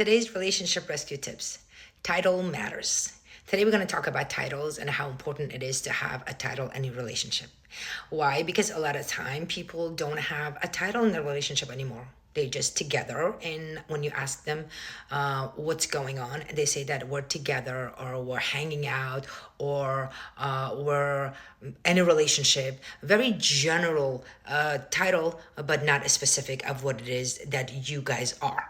Today's relationship rescue tips. Title matters. Today we're going to talk about titles and how important it is to have a title in a relationship. Why? Because a lot of time people don't have a title in their relationship anymore. They just together, and when you ask them what's going on, they say that we're together or we're hanging out or we're in a relationship. Very general title, but not as specific of what it is that you guys are.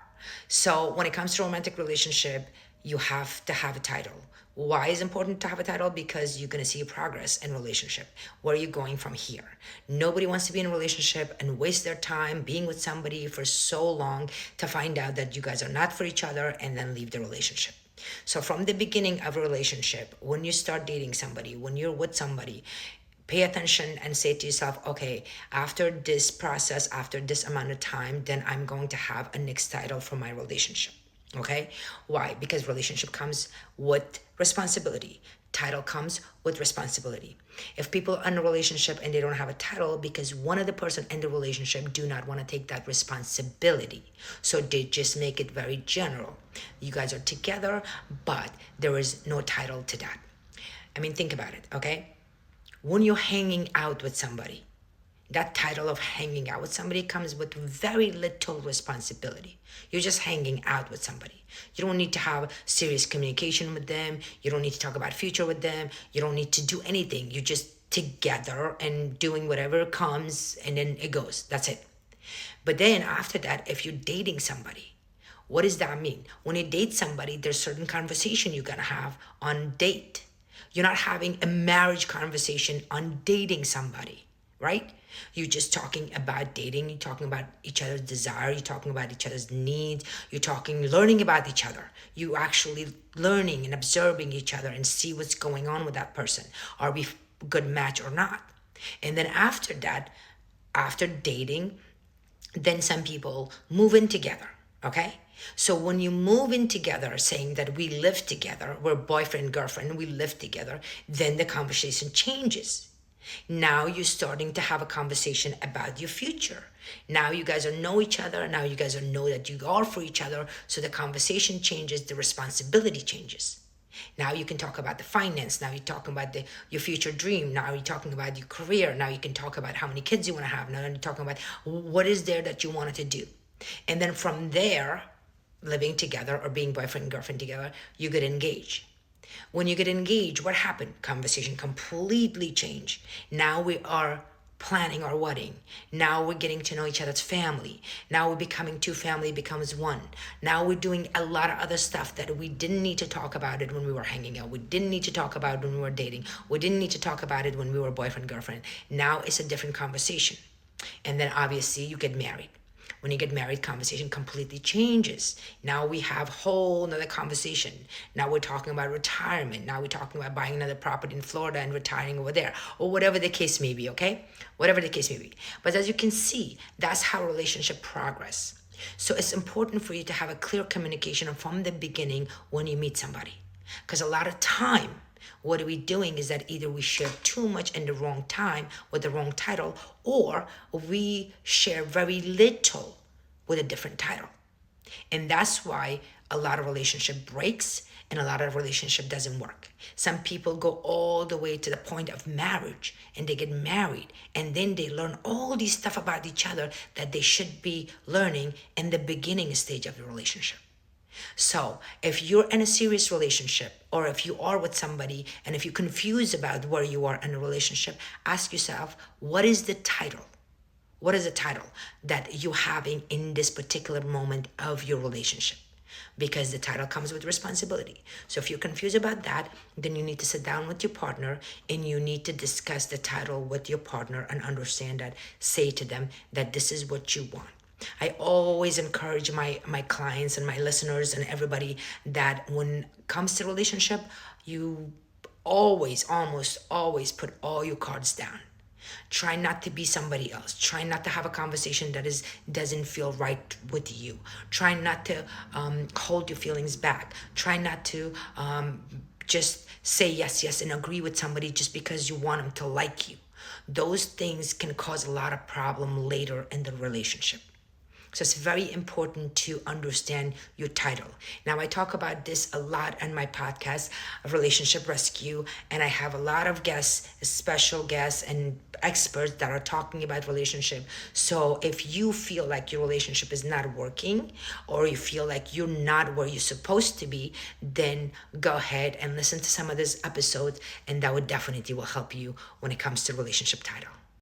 So when it comes to romantic relationship, you have to have a title. Why is it important to have a title? Because you're going to see progress in relationship. Where are you going from here? Nobody wants to be in a relationship and waste their time being with somebody for so long to find out that you guys are not for each other and then leave the relationship. So from the beginning of a relationship, when you start dating somebody, when you're with somebody, pay attention and say to yourself, okay, after this process, after this amount of time, then I'm going to have a next title for my relationship. Okay? Why? Because relationship comes with responsibility. Title comes with responsibility. If people are in a relationship and they don't have a title because one of the person in the relationship do not want to take that responsibility. So they just make it very general. You guys are together, but there is no title to that. I mean, think about it, okay? When you're hanging out with somebody, that title of hanging out with somebody comes with very little responsibility. You're just hanging out with somebody. You don't need to have serious communication with them. You don't need to talk about future with them. You don't need to do anything. You're just together and doing whatever comes and then it goes. That's it. But then after that, if you're dating somebody, what does that mean? When you date somebody, there's certain conversation you're gonna have on date. You're not having a marriage conversation on dating somebody, right? You're just talking about dating. You're talking about each other's desire. You're talking about each other's needs. You're talking, learning about each other. You actually learning and observing each other and see what's going on with that person. Are we a good match or not? And then after that, after dating, then some people move in together. Okay? So when you move in together, saying that we live together, we're boyfriend, girlfriend, we live together, then the conversation changes. Now you're starting to have a conversation about your future. Now you guys are know each other. Now you guys are know that you are for each other. So the conversation changes, the responsibility changes. Now you can talk about the finance. Now you're talking about your future dream. Now you're talking about your career. Now you can talk about how many kids you want to have. Now you're talking about what is there that you wanted to do. And then from there, living together or being boyfriend and girlfriend together, you get engaged. When you get engaged, what happened? Conversation completely changed. Now we are planning our wedding. Now we're getting to know each other's family. Now we're becoming two, family becomes one. Now we're doing a lot of other stuff that we didn't need to talk about it when we were hanging out. We didn't need to talk about it when we were dating. We didn't need to talk about it when we were boyfriend, girlfriend. Now it's a different conversation. And then obviously you get married. When you get married, conversation completely changes. Now we have whole another conversation. Now we're talking about retirement. Now we're talking about buying another property in Florida and retiring over there, or whatever the case may be, okay? Whatever the case may be. But as you can see, that's how relationship progress. So it's important for you to have a clear communication from the beginning when you meet somebody. Because a lot of time, what are we doing is that either we share too much in the wrong time with the wrong title, or we share very little with a different title. And that's why a lot of relationship breaks and a lot of relationship doesn't work. Some people go all the way to the point of marriage and they get married and then they learn all these stuff about each other that they should be learning in the beginning stage of the relationship. So if you're in a serious relationship or if you are with somebody and if you're confused about where you are in a relationship, ask yourself, what is the title? What is the title that you're having in this particular moment of your relationship? Because the title comes with responsibility. So if you're confused about that, then you need to sit down with your partner and you need to discuss the title with your partner and understand that, say to them that this is what you want. I always encourage my clients and my listeners and everybody that when it comes to relationship, you always, almost always put all your cards down. Try not to be somebody else. Try not to have a conversation that doesn't feel right with you. Try not to hold your feelings back. Try not to just say yes, yes, and agree with somebody just because you want them to like you. Those things can cause a lot of problem later in the relationship. So it's very important to understand your title. Now, I talk about this a lot on my podcast, Relationship Rescue, and I have a lot of guests, special guests, and experts that are talking about relationship. So if you feel like your relationship is not working, or you feel like you're not where you're supposed to be, then go ahead and listen to some of this episode, and that would definitely will help you when it comes to relationship title.